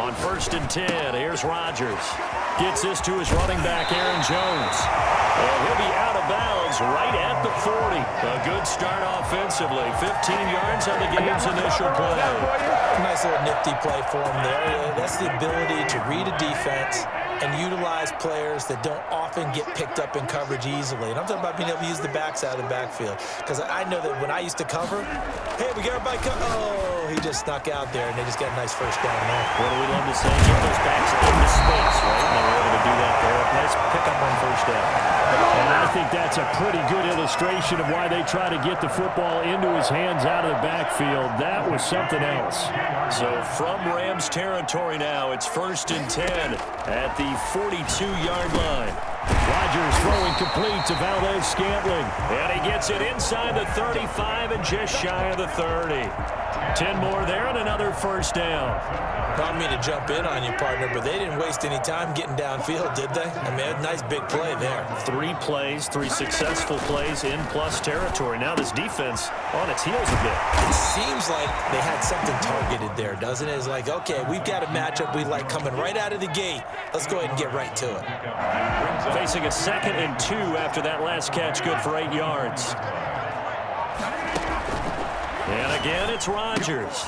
On 1st and 10, here's Rodgers. Gets this to his running back, Aaron Jones. And he'll be out of bounds right at the 40. A good start offensively. 15 yards on the game's initial play. Nice little nifty play for him there. That's the ability to read a defense and utilize players that don't often get picked up in coverage easily. And I'm talking about being able to use the backs out of the backfield. Because I know that when I used to cover, hey, we got everybody oh, he just snuck out there, and they just got a nice first down there. What do we love to say? Get those backs into space, right? And they were able to do that there. Nice pickup on first down. And I think that's a pretty good illustration of why they try to get the football into his hands out of the backfield. That was something else. So from Rams territory now, it's 1st and 10 at the 42-yard line. Rodgers throwing complete to Valdez-Scantling. And he gets it inside the 35 and just shy of the 30. 10 more there and another first down. I don't mean to jump in on you, partner, but they didn't waste any time getting downfield, did they? I mean, a nice big play there. 3 plays, 3 successful plays in plus territory. Now this defense on its heels a bit. It seems like they had something targeted there, doesn't it? It's like, okay, we've got a matchup we like coming right out of the gate. Let's go ahead and get right to it. Facing a 2nd and 2 after that last catch, good for 8 yards. And again, it's Rodgers.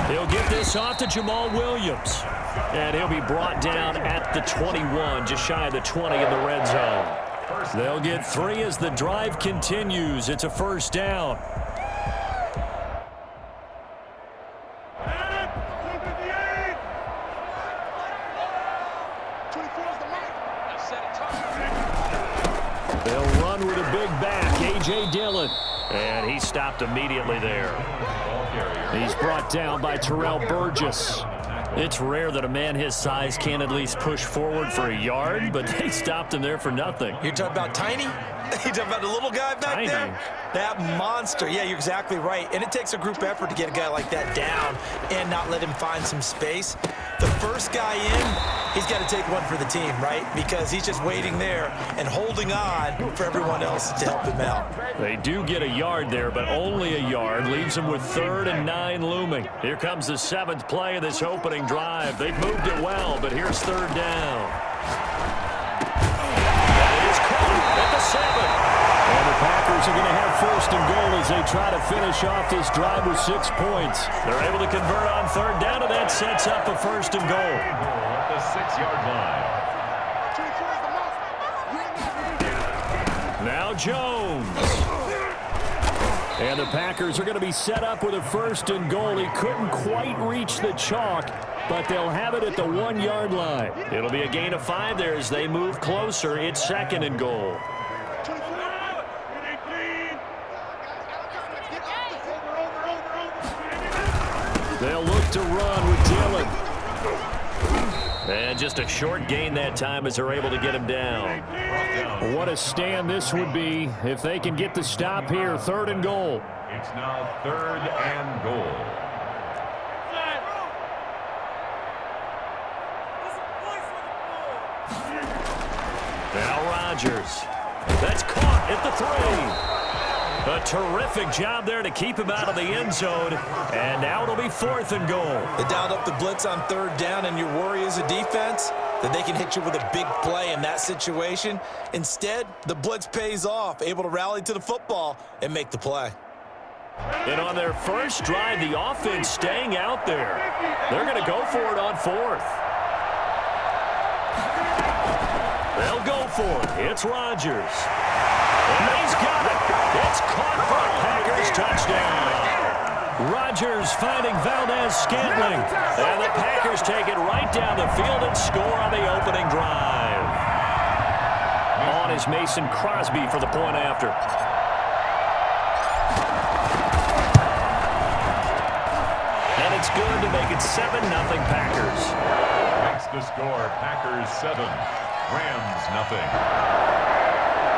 He'll get this off to Jamal Williams. And he'll be brought down at the 21, just shy of the 20 in the red zone. They'll get 3 as the drive continues. It's a first down. They'll run with a big back, A.J. Dillon. And he stopped immediately there. He's brought down by Terrell Burgess. It's rare that a man his size can at least push forward for a yard, but they stopped him there for nothing. You're talking about Tiny? You're talking about the little guy back there? That monster. Yeah, you're exactly right. And it takes a group effort to get a guy like that down and not let him find some space. The first guy in, he's got to take one for the team, right? Because he's just waiting there and holding on for everyone else to help him out. They do get a yard there, but only a yard. Leaves them with 3rd and 9 looming. Here comes the 7th play of this opening drive. They've moved it well, but here's 3rd down. That is caught at the 7. And the Packers are going to have 1st and goal as they try to finish off this drive with 6 points. They're able to convert on 3rd down, and that sets up a 1st and goal. At the 6-yard line. Now Jones. And the Packers are going to be set up with a 1st and goal. He couldn't quite reach the chalk, but they'll have it at the 1-yard line. It'll be a gain of 5 there as they move closer. It's 2nd and goal. They'll look to run with Dillon. And just a short gain that time as they're able to get him down. What a stand this would be if they can get the stop here. 3rd and goal. It's now 3rd and goal. Now Rodgers. That's caught at the 3. A terrific job there to keep him out of the end zone. And now it'll be 4th and goal. They dialed up the blitz on 3rd down, and your worry as a defense that they can hit you with a big play in that situation. Instead, the blitz pays off, able to rally to the football and make the play. And on their first drive, the offense staying out there. They're going to go for it on 4th. They'll go for it. It's Rodgers. And he's got it. It's caught for a Packers touchdown. Rodgers finding Valdez-Scantling. And the Packers take it right down the field and score on the opening drive. On is Mason Crosby for the point after. And it's good to make it 7-0 Packers. Makes the score Packers 7, Rams nothing.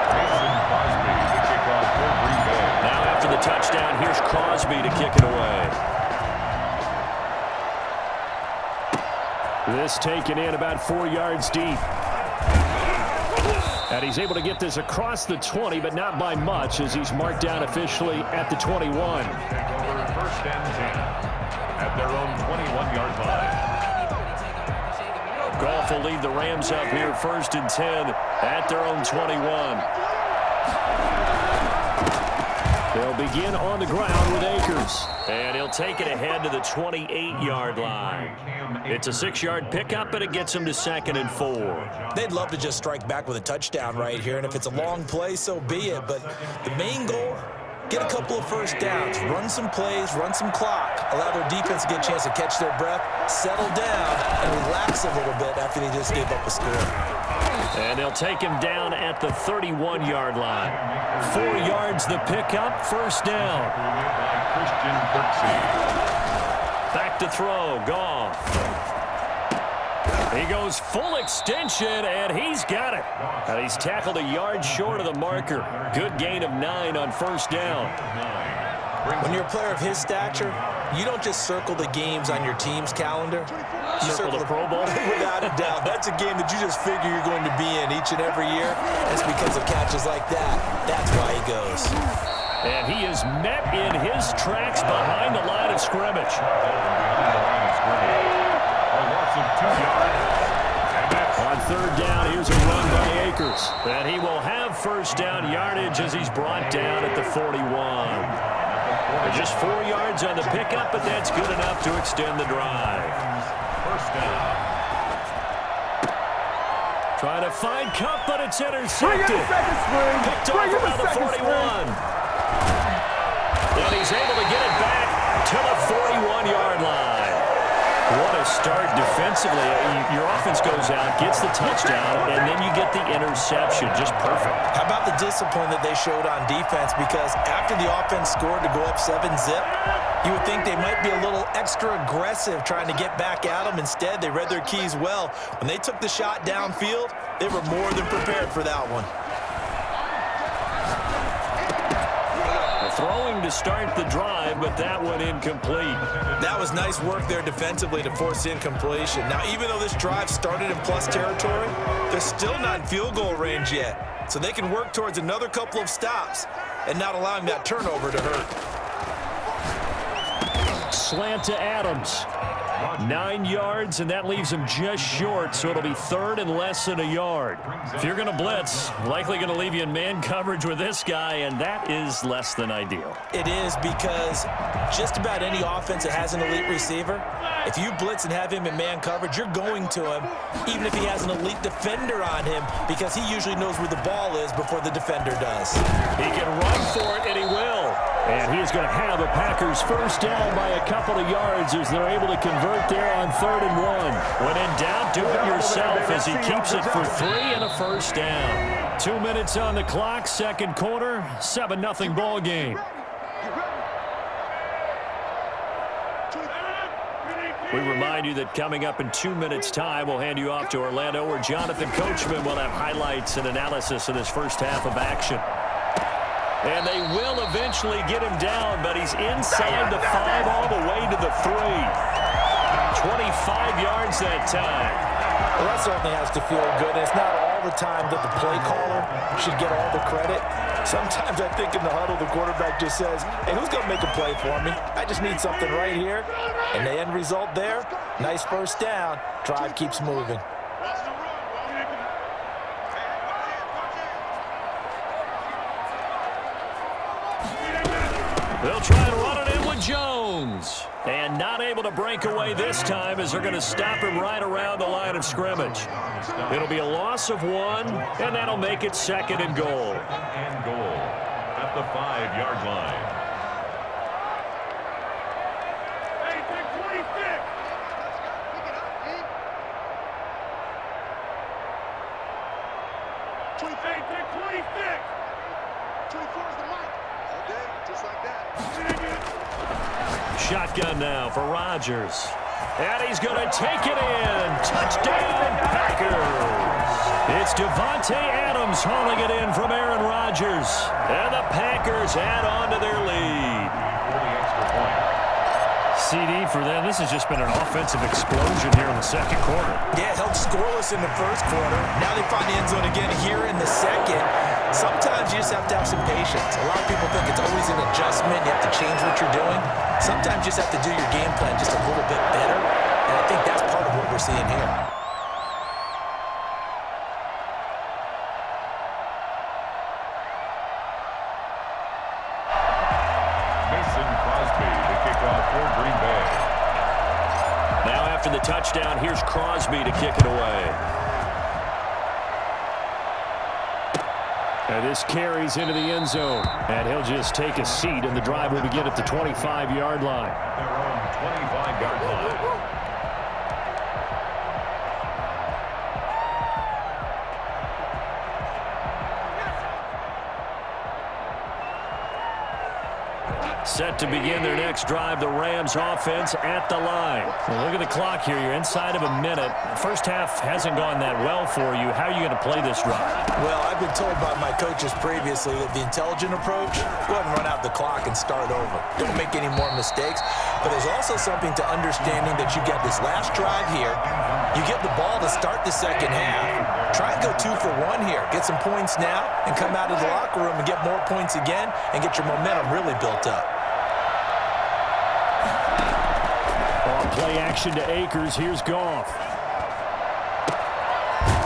Mason Crosby to kick off for Green Bay. Now after the touchdown, here's Crosby to kick it away. This taken in about 4 yards deep. And he's able to get this across the 20, but not by much, as he's marked down officially at the 21. Take over 1st and 10 at their own 21-yard line. Goff will lead the Rams up here 1st and 10 at their own 21. They'll begin on the ground with Akers. And he'll take it ahead to the 28-yard line. It's a 6-yard pickup, but it gets him to 2nd and 4. They'd love to just strike back with a touchdown right here, and if it's a long play, so be it. But the main goal, get a couple of first downs, run some plays, run some clock, allow their defense to get a chance to catch their breath, settle down, and relax a little bit after they just gave up a score. And they'll take him down at the 31-yard line. 4 yards the pickup, 1st down. Back to throw, Goff. He goes full extension, and he's got it. And he's tackled a yard short of the marker. Good gain of 9 on 1st down. When you're a player of his stature, you don't just circle the games on your team's calendar. You circle the Pro Bowl? Without a doubt. That's a game that you just figure you're going to be in each and every year. And it's because of catches like that. That's why he goes. And he is met in his tracks behind the line of scrimmage. On 3rd down, here's a run by Akers. And he will have 1st down yardage as he's brought down at the 41. Just 4 yards on the pickup, but that's good enough to extend the drive. 1st down. Trying to find Cup, but it's intercepted. Picked off around the 41. And he's able to get it back to the 41-yard line. What a start defensively. Your offense goes out, gets the touchdown, and then you get the interception. Just perfect. How about the discipline that they showed on defense? Because after the offense scored to go up 7-zip, you would think they might be a little extra aggressive trying to get back at them. Instead, they read their keys well. When they took the shot downfield, they were more than prepared for that one. Throwing to start the drive, but that one incomplete. That was nice work there defensively to force incompletion. Now, even though this drive started in plus territory, they're still not in field goal range yet. So they can work towards another couple of stops and not allowing that turnover to hurt. Slant to Adams. 9 yards, and that leaves him just short, so it'll be 3rd and less than a yard. If you're going to blitz, likely going to leave you in man coverage with this guy, and that is less than ideal. It is, because just about any offense that has an elite receiver, if you blitz and have him in man coverage, you're going to him, even if he has an elite defender on him, because he usually knows where the ball is before the defender does. He can run for it, and he will. And he is going to have a Packers 1st down by a couple of yards as they're able to convert there on 3rd and 1. When in doubt, do it yourself as he keeps it for 3 and a 1st down. 2 minutes on the clock, 2nd quarter, 7-0 ball game. We remind you that coming up in 2 minutes' time, we'll hand you off to Orlando, where Jonathan Coachman will have highlights and analysis of this first half of action. And they will eventually get him down, but he's inside the 5 all the way to the 3. 25 yards that time. Well, that certainly has to feel good. And it's not all the time that the play caller should get all the credit. Sometimes I think in the huddle, the quarterback just says, hey, who's going to make a play for me? I just need something right here. And the end result there, nice 1st down. Drive keeps moving. They'll try and run it in with Jones. And not able to break away this time as they're going to stop him right around the line of scrimmage. It'll be a loss of 1, and that'll make it 2nd and goal. And goal at the 5-yard line. Shotgun now for Rodgers. And he's going to take it in. Touchdown, Packers. It's Devontae Adams hauling it in from Aaron Rodgers. And the Packers add on to their lead. CD for them. This has just been an offensive explosion here in the 2nd quarter. Yeah, held scoreless in the 1st quarter. Now they find the end zone again here in the 2nd. Sometimes you just have to have some patience. A lot of people think it's always an adjustment. You have to change what you're doing. Sometimes you just have to do your game plan just a little bit better. And I think that's part of what we're seeing here. After the touchdown, here's Crosby to kick it away. And this carries into the end zone. And he'll just take a seat, and the drive will begin at the 25-yard line. Their own 25-yard line. Set to begin their next drive, the Rams offense at the line. Well, look at the clock here. You're inside of a minute. First half hasn't gone that well for you. How are you going to play this drive? Well, I've been told by my coaches previously that the intelligent approach, go ahead and run out the clock and start over. Don't make any more mistakes. But there's also something to understanding that you got this last drive here. You get the ball to start the second half. Try and go 2 for 1 here. Get some points now and come out of the locker room and get more points again and get your momentum really built up. Play action to Akers. Here's Goff.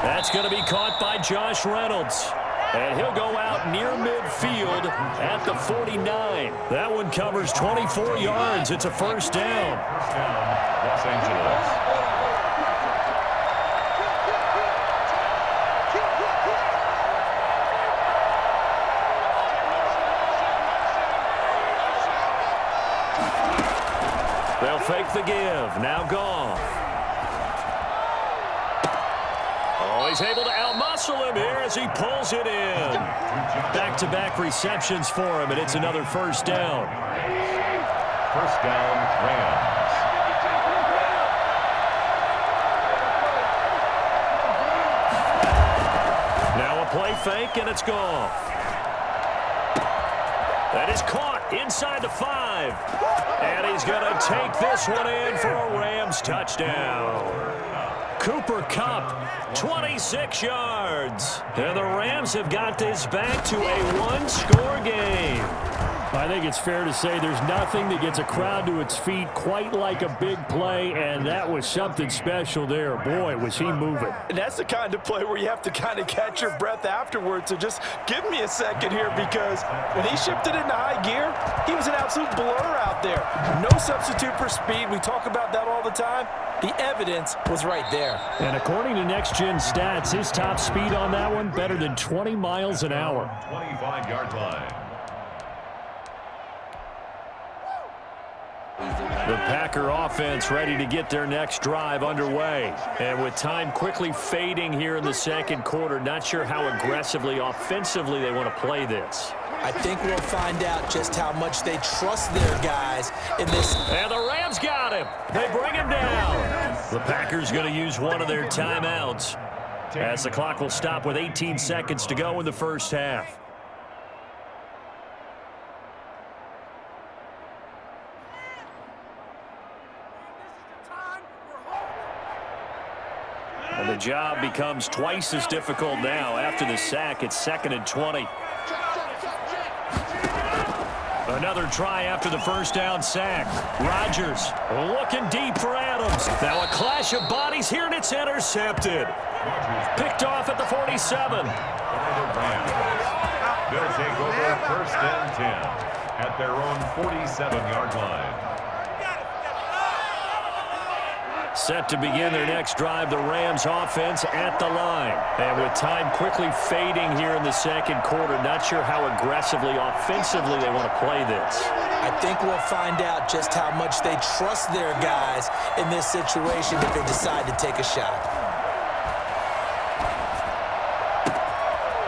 That's going to be caught by Josh Reynolds. And he'll go out near midfield at the 49. That one covers 24 yards. It's a first down. First down, Los Angeles. They'll fake the give. Now Goff. Oh, he's able to outmuscle him here as he pulls it in. Back-to-back receptions for him, and it's another first down. First down, Rams. Now a play fake, and it's Goff. That is caught inside the 5. And he's going to take this one in for a Rams touchdown. Cooper Kupp, 26 yards. And the Rams have got this back to a one-score game. I think it's fair to say there's nothing that gets a crowd to its feet quite like a big play, and that was something special there. Boy, was he moving. And that's the kind of play where you have to kind of catch your breath afterwards. So just give me a second here, because when he shifted into high gear, he was an absolute blur out there. No substitute for speed. We talk about that all the time. The evidence was right there. And according to Next Gen Stats, his top speed on that one, better than 20 miles an hour. 25-yard line. The Packer offense ready to get their next drive underway. And with time quickly fading here in the second quarter, not sure how aggressively, offensively they want to play this. I think we'll find out just how much they trust their guys in this. And the Rams got him. They bring him down. The Packers going to use one of their timeouts as the clock will stop with 18 seconds to go in the first half. And the job becomes twice as difficult now after the sack. It's 2nd and 20. Another try after the first down sack. Rodgers looking deep for Adams. Now a clash of bodies here, and it's intercepted. Picked off at the 47. They'll take over 1st and 10 at their own 47-yard line. Set to begin their next drive, the Rams offense at the line. And with time quickly fading here in the second quarter, not sure how aggressively, offensively they want to play this. I think we'll find out just how much they trust their guys in this situation if they decide to take a shot.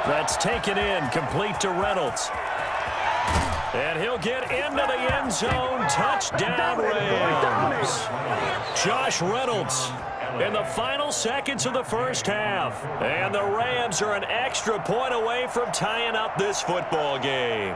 That's taken in, complete to Reynolds. And he'll get into the end zone. Touchdown, Rams. Josh Reynolds in the final seconds of the first half. And the Rams are an extra point away from tying up this football game.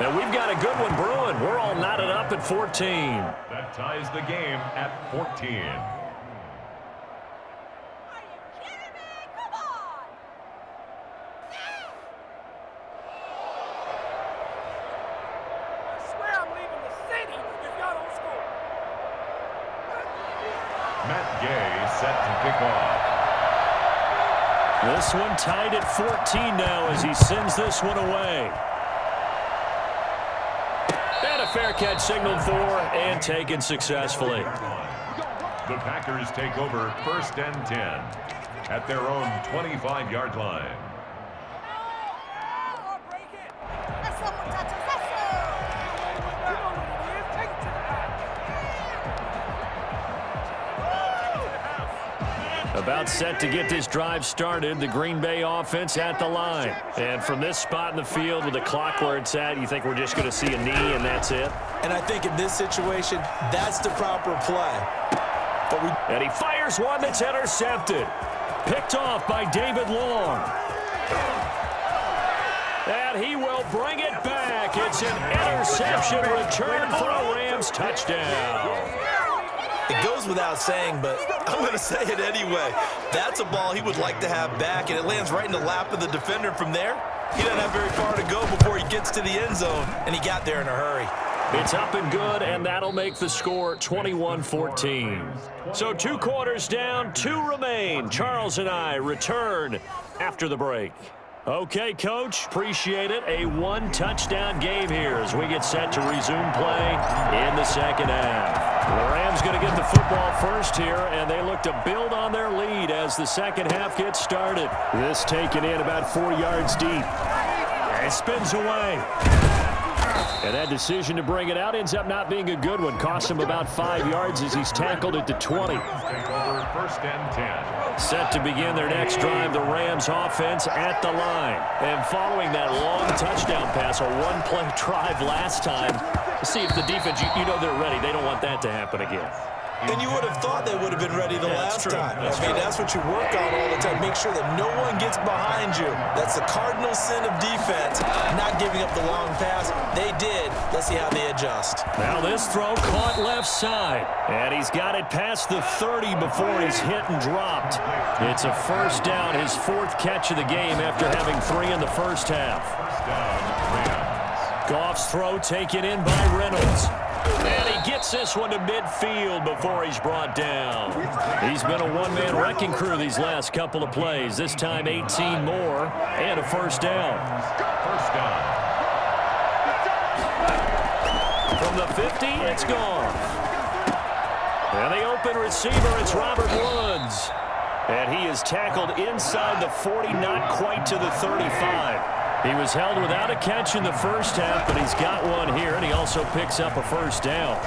And we've got a good one brewing. We're all knotted up at 14. That ties the game at 14. Are you kidding me? Come on! I swear I'm leaving the city if y'all don't score. Matt Gay set to kick off. This one tied at 14 now as he sends this one away. And a fair catch signaled for and taken successfully. The Packers take over 1st and 10 at their own 25-yard line. About set to get this drive started, the Green Bay offense at the line. And from this spot in the field with the clock where it's at, you think we're just going to see a knee and that's it? And I think in this situation, that's the proper play. And he fires one that's intercepted. Picked off by David Long. And he will bring it back. It's an interception return for a Rams touchdown. It goes without saying, but I'm going to say it anyway. That's a ball he would like to have back, and it lands right in the lap of the defender from there. He doesn't have very far to go before he gets to the end zone, and he got there in a hurry. It's up and good, and that'll make the score 21-14. So 2 quarters down, 2 remain. Charles and I return after the break. Okay, Coach, appreciate it. A 1-touchdown game here as we get set to resume play in the second half. The Rams going to get the football first here, and they look to build on their lead as the second half gets started. This taken in about 4 yards deep. And it spins away. And that decision to bring it out ends up not being a good one. Cost him about 5 yards as he's tackled at the 20. 1st and 10. Set to begin their next drive, the Rams offense at the line. And following that long touchdown pass, a 1-play drive last time, see if the defense, you know they're ready. They don't want that to happen again. And you would have thought they would have been ready the last time. That's what you work on all the time. Make sure that no one gets behind you. That's the cardinal sin of defense, not giving up the long pass. They did. Let's see how they adjust. Now this throw caught left side. And he's got it past the 30 before he's hit and dropped. It's a first down, his 4th catch of the game after having 3 in the first half. Goff's throw taken in by Reynolds. And he gets this one to midfield before he's brought down. He's been a one-man wrecking crew these last couple of plays. This time 18 more and a first down. From the 50, it's gone. And the open receiver, it's Robert Woods. And he is tackled inside the 40, not quite to the 35. He was held without a catch in the first half, but he's got one here, and he also picks up a first down.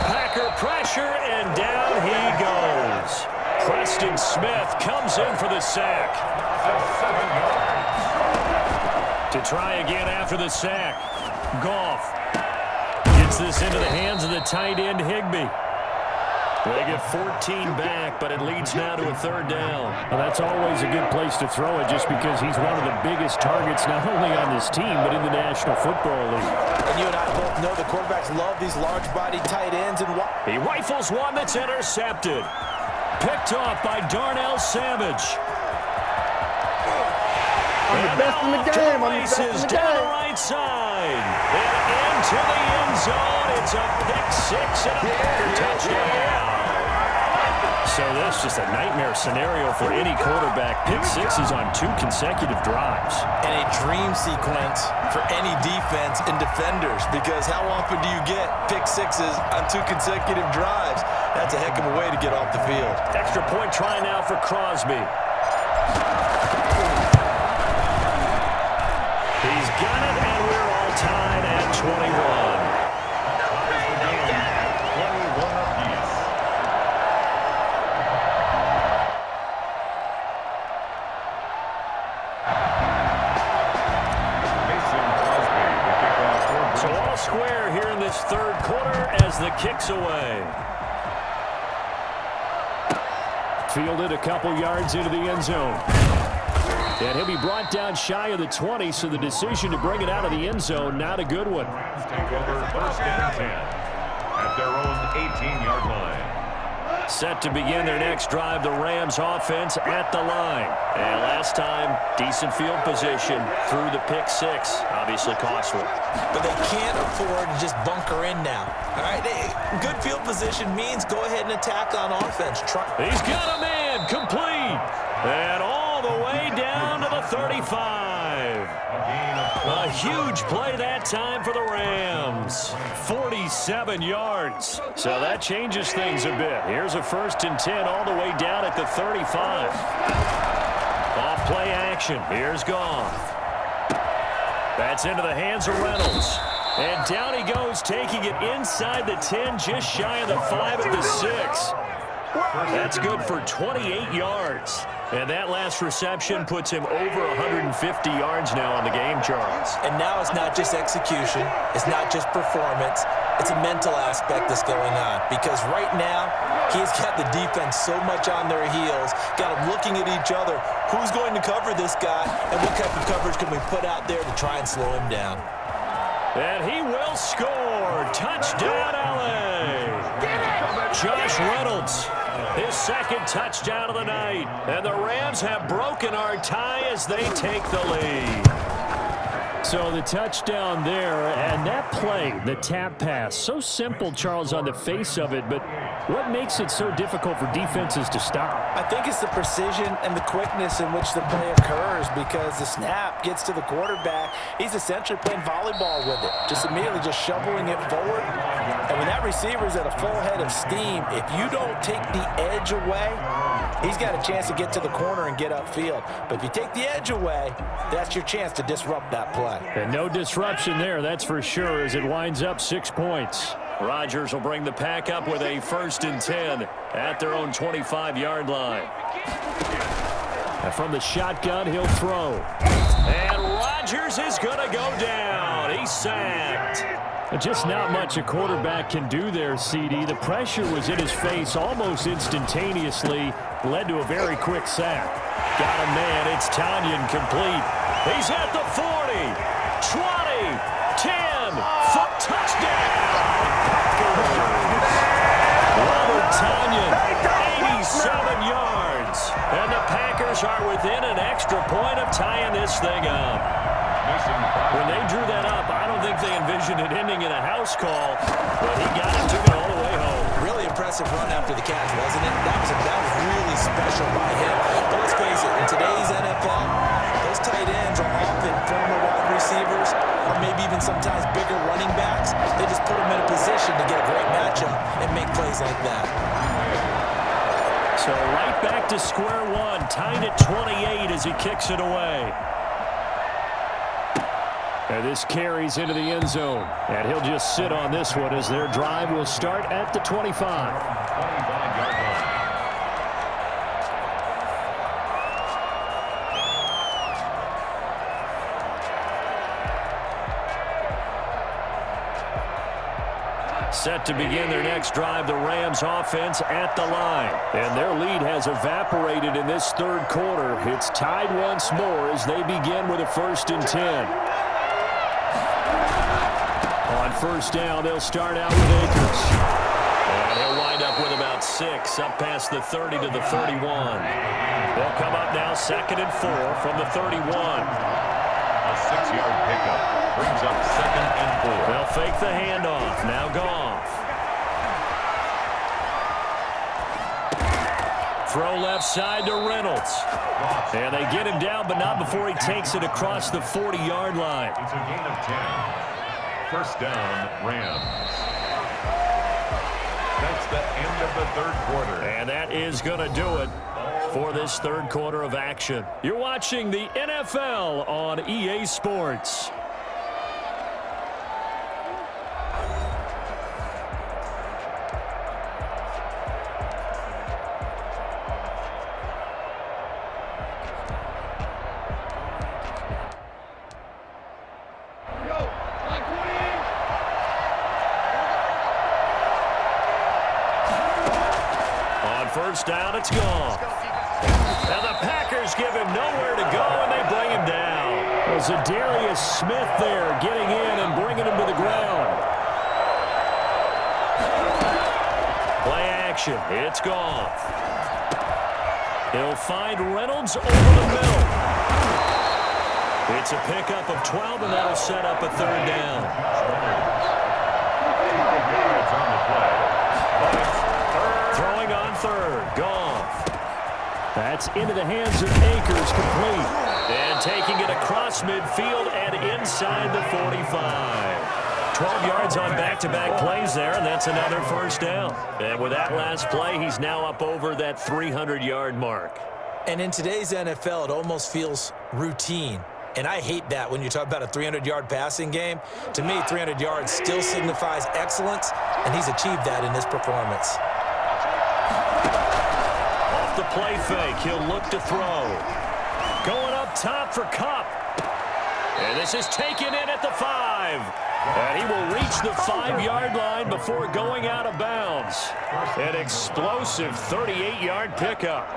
Packer pressure, and down he goes. Preston Smith comes in for the sack. To try again after the sack. Goff gets this into the hands of the tight end, Higbee. They get 14 back, but it leads now to a 3rd down. Well, that's always a good place to throw it just because he's one of the biggest targets not only on this team but in the National Football League. And you and I both know the quarterbacks love these large-bodied tight ends. And he rifles one that's intercepted. Picked off by Darnell Savage. I'm the best in the game. I'm the best in the down the game. right side. And into the end zone. It's a pick-6 and a Packer touchdown. So that's just a nightmare scenario for any quarterback. Pick-6s on 2 consecutive drives. And a dream sequence for any defense and defenders, because how often do you get pick-6s on 2 consecutive drives? That's a heck of a way to get off the field. Extra point try now for Crosby. He's got it, and we're all tied at 21. So all square here in this 3rd quarter as the kick's away. Fielded a couple yards into the end zone. And he'll be brought down shy of the 20, so the decision to bring it out of the end zone, not a good one. Take over 1st and 10 at their own 18-yard line. Set to begin their next drive, the Rams offense at the line. And last time, decent field position through the pick six. Obviously costly. But they can't afford to just bunker in now. All right, good field position means go ahead and attack on offense. He's got a man complete. And all the way down to the 35. A huge play that time for the Rams. 47 yards. So that changes things a bit. Here's a 1st and 10 all the way down at the 35. Off play action. Here's Goff. That's into the hands of Reynolds. And down he goes, taking it inside the 10, just shy of the 5 at the 6. That's good for 28 yards. And that last reception puts him over 150 yards now on the game, Charles. And now it's not just execution. It's not just performance. It's a mental aspect that's going on. Because right now, he's got the defense so much on their heels, got them looking at each other. Who's going to cover this guy? And what type of coverage can we put out there to try and slow him down? And he will score. Touchdown, LA. Josh Reynolds. His 2nd touchdown of the night. And the Rams have broken our tie as they take the lead. So the touchdown there, and that play, the tap pass, so simple, Charles, on the face of it, but what makes it so difficult for defenses to stop? I think it's the precision and the quickness in which the play occurs, because the snap gets to the quarterback. He's essentially playing volleyball with it, just immediately just shoveling it forward. And when that receiver's at a full head of steam, if you don't take the edge away, he's got a chance to get to the corner and get upfield. But if you take the edge away, that's your chance to disrupt that play. And no disruption there, that's for sure, as it winds up 6 points. Rodgers will bring the pack up with a 1st and 10 at their own 25-yard line. And from the shotgun, he'll throw. And Rodgers is going to go down. He's sacked. Just not much a quarterback can do there, CD. The pressure was in his face almost instantaneously, led to a very quick sack. Got a man. It's Tanyan complete. He's at the 40, 20, 10, for touchdown. Robert Tanyan, 87 yards. And the Packers are within an extra point of tying this thing up. When they drew that up, I don't think they envisioned it ending in a house call, but he got it, took it all the way home. Really impressive run after the catch, wasn't it? That was really special by him. But let's face it, in today's NFL, those tight ends are often former wide receivers or maybe even sometimes bigger running backs. They just put them in a position to get a great matchup and make plays like that. So right back to square one, tied at 28 as he kicks it away. And this carries into the end zone. And he'll just sit on this one as their drive will start at the 25. 25-yard line. Set to begin their next drive, the Rams offense at the line. And their lead has evaporated in this 3rd quarter. It's tied once more as they begin with a 1st and 10. On 1st down, they'll start out with Akers. And he'll wind up with about 6, up past the 30 to the 31. They'll come up now 2nd and 4 from the 31. A 6-yard pickup brings up 2nd and 4. They'll fake the handoff. Now Goff. Throw left side to Reynolds. And they get him down, but not before he takes it across the 40-yard line. It's a gain of 10. 1st down, Rams. That's the end of the 3rd quarter. And that is going to do it for this 3rd quarter of action. You're watching the NFL on EA Sports. First down, it's gone. Now the Packers give him nowhere to go, and they bring him down. Well, Zadarius Smith there getting in and bringing him to the ground. Play action. It's Goff. He'll find Reynolds over the middle. It's a pickup of 12, and that'll set up a third down. Throwing on third. Goff. That's into the hands of Akers, complete. And taking it across midfield and inside the 45. 12 yards on back-to-back plays there, and that's another first down. And with that last play, he's now up over that 300-yard mark. And in today's NFL, it almost feels routine. And I hate that when you talk about a 300-yard passing game. To me, 300 yards still signifies excellence, and he's achieved that in this performance. Off the play fake, he'll look to throw. Going up top for Kupp. And this is taken in at the 5. And he will reach the 5-yard line before going out of bounds. An explosive 38-yard pickup.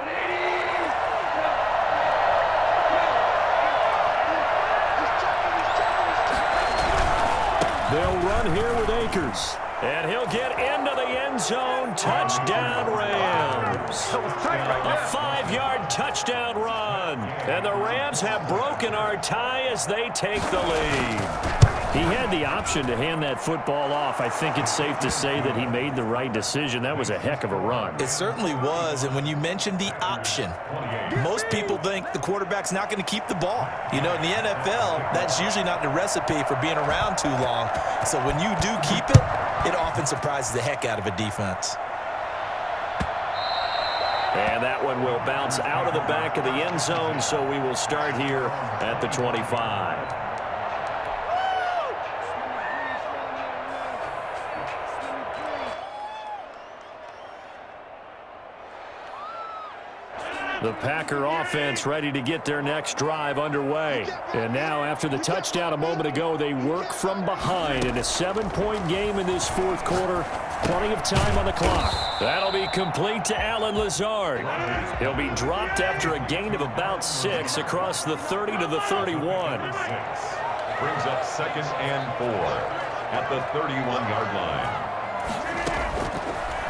They'll run here with Akers. And he'll get into the end zone. Touchdown, Rams. A 5-yard touchdown run. And the Rams have broken our tie as they take the lead. He had the option to hand that football off. I think it's safe to say that he made the right decision. That was a heck of a run. It certainly was, and when you mentioned the option, most people think the quarterback's not going to keep the ball. You know, in the NFL, that's usually not the recipe for being around too long. So when you do keep it, it often surprises the heck out of a defense. And that one will bounce out of the back of the end zone, so we will start here at the 25. The Packer offense ready to get their next drive underway. And now, after the touchdown a moment ago, they work from behind in a 7-point game in this fourth quarter. Plenty of time on the clock. That'll be complete to Allen Lazard. He'll be dropped after a gain of about 6 across the 30 to the 31. Brings up 2nd and 4 at the 31-yard line.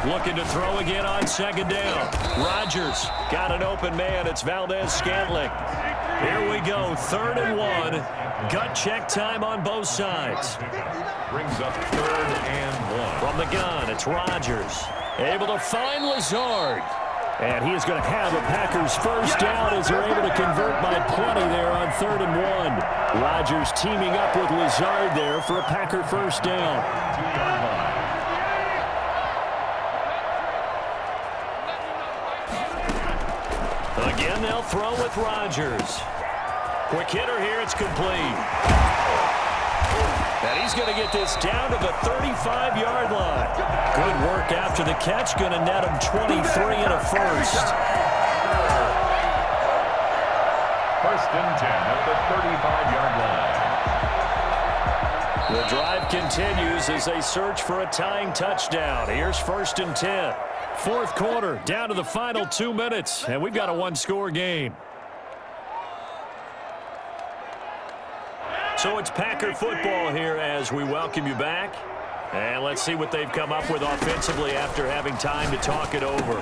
Looking to throw again on 2nd down. Rodgers got an open man. It's Valdez-Scantling. Here we go, 3rd and 1. Gut check time on both sides. Brings up 3rd and 1. From the gun, it's Rodgers. Able to find Lazard. And he is going to have a Packers first down as they're able to convert by plenty there on 3rd and 1. Rodgers teaming up with Lazard there for a Packer first down. 2-yard line. Again, they'll throw with Rodgers. Quick hitter here, it's complete. And he's going to get this down to the 35-yard line. Good work after the catch, going to net him 23 and a first. 1st and 10 at the 35-yard line. The drive continues as they search for a tying touchdown. Here's 1st and 10. Fourth quarter, down to the final 2 minutes, and we've got a one-score game. So it's Packer football here as we welcome you back. And let's see what they've come up with offensively after having time to talk it over.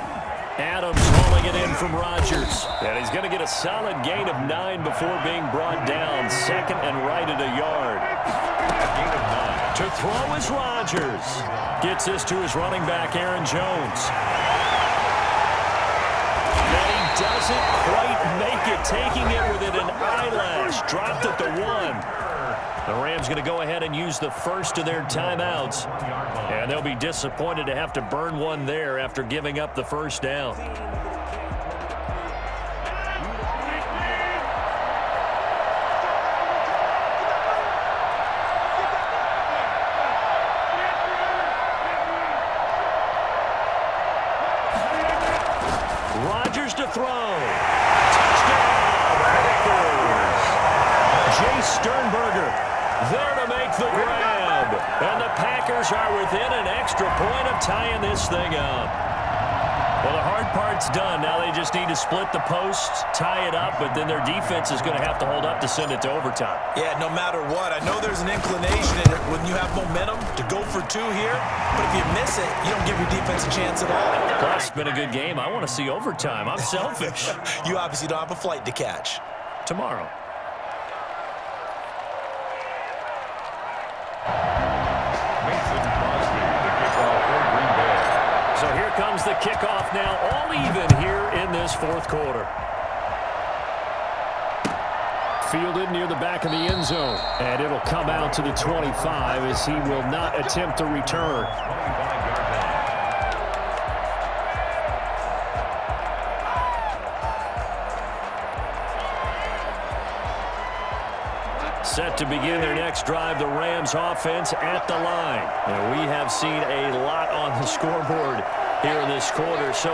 Adams hauling it in from Rodgers. And he's going to get a solid gain of 9 before being brought down. 2nd and right at a yard. Gain of 9. To throw is Rodgers. Gets this to his running back, Aaron Jones. And he doesn't quite make it, taking it within an eyelash. Dropped at the 1. The Rams going to go ahead and use the first of their timeouts. And they'll be disappointed to have to burn one there after giving up the first down. Rodgers to throw. Touchdown, Packers. Jay Sternberger there to make the grab. And the Packers are within an extra point of tying this thing up. Well, the hard part's done. Now they just need to split the posts, tie it up, but then their defense is going to have to hold up to send it to overtime. Yeah, no matter what. I know there's an inclination in it when you have momentum to go for two here, but if you miss it, you don't give your defense a chance at all. Plus, it's been a good game. I want to see overtime. I'm selfish. You obviously don't have a flight to catch. Tomorrow. So here comes the kickoff now, all even here in this fourth quarter. Fielded near the back of the end zone, and it'll come out to the 25 as he will not attempt to return. Set to begin their next drive, the Rams offense at the line. And we have seen a lot on the scoreboard here in this quarter. So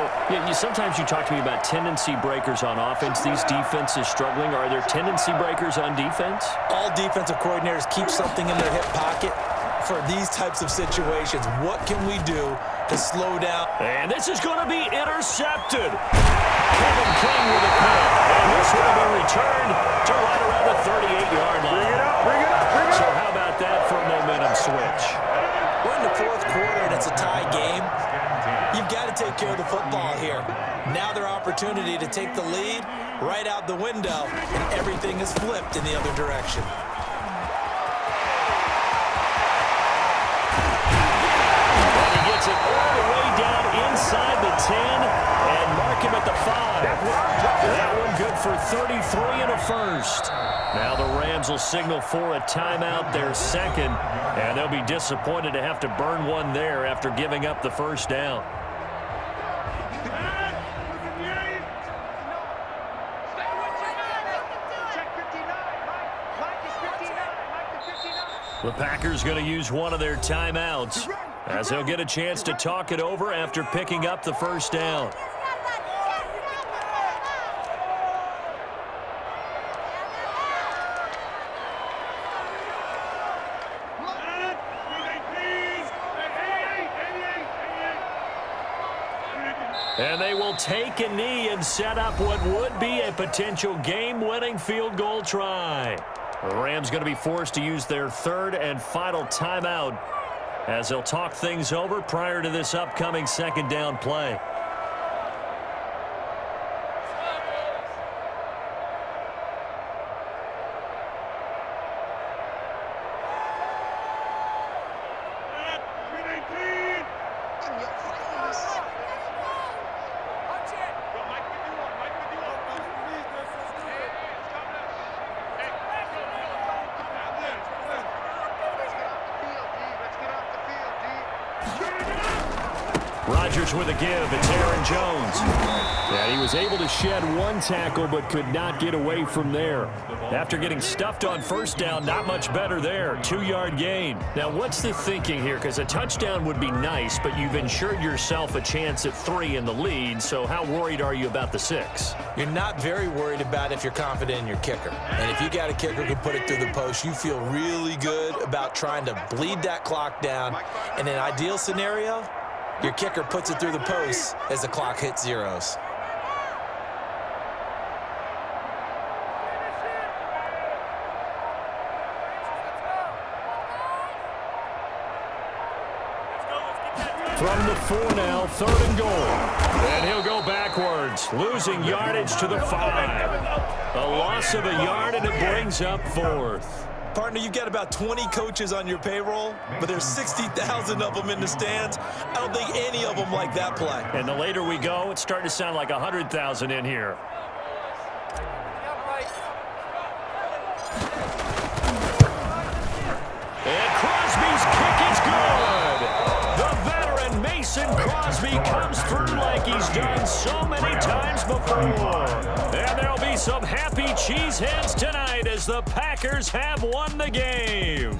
sometimes you talk to me about tendency breakers on offense. These defenses struggling. Are there tendency breakers on defense? All defensive coordinators keep something in their hip pocket for these types of situations. What can we do to slow down? And this is going to be intercepted. Kevin King with a pick. And this will be returned to right around the 38-yard line. Bring it up. So how about that for a momentum switch? We're in the fourth quarter, and it's a tie game. You've got to take care of the football here. Now their opportunity to take the lead right out the window, and everything is flipped in the other direction. And he gets it all the way down inside the 10 and mark him at the 5. That one good for 33 and a first. Now the Rams will signal for a timeout, their second, and they'll be disappointed to have to burn one there after giving up the first down. The Packers going to use one of their timeouts as they'll get a chance to talk it over after picking up the first down. And they will take a knee and set up what would be a potential game-winning field goal try. The Rams going to be forced to use their third and final timeout as they'll talk things over prior to this upcoming second down play. Rodgers with a give. It's Aaron Jones. And he was able to shed one tackle but could not get away from there. After getting stuffed on first down, not much better there. 2-yard gain. Now, what's the thinking here? Because a touchdown would be nice, but you've ensured yourself a chance at 3 in the lead. So how worried are you about the 6? You're not very worried about if you're confident in your kicker. And if you got a kicker who can put it through the post, you feel really good about trying to bleed that clock down. In an ideal scenario, your kicker puts it through the post as the clock hits zeros. From the 4 now, 3rd and goal. And he'll go backwards, losing yardage to the 5. A loss of a yard, and it brings up 4th. Partner, you've got about 20 coaches on your payroll, but there's 60,000 of them in the stands. I don't think any of them like that play. And the later we go, it's starting to sound like 100,000 in here. And Crosby's kick is good. The veteran Mason Crosby comes through like he's done so many times before. And there'll be some happy cheeseheads tonight as the Packers have won the game.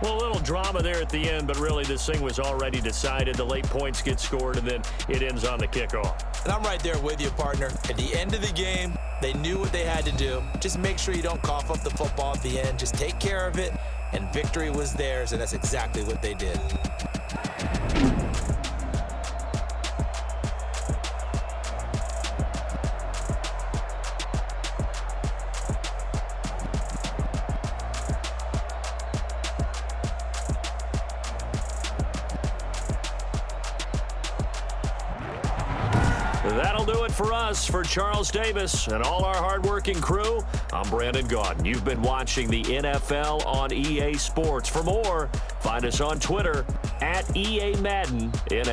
Well, a little drama there at the end, but really this thing was already decided. The late points get scored, and then it ends on the kickoff. And I'm right there with you, partner. At the end of the game, they knew what they had to do. Just make sure you don't cough up the football at the end. Just take care of it, and victory was theirs, and that's exactly what they did. That'll do it for us. For Charles Davis and all our hardworking crew, I'm Brandon Gaudin. You've been watching the NFL on EA Sports. For more, find us on Twitter @EA Madden NFL.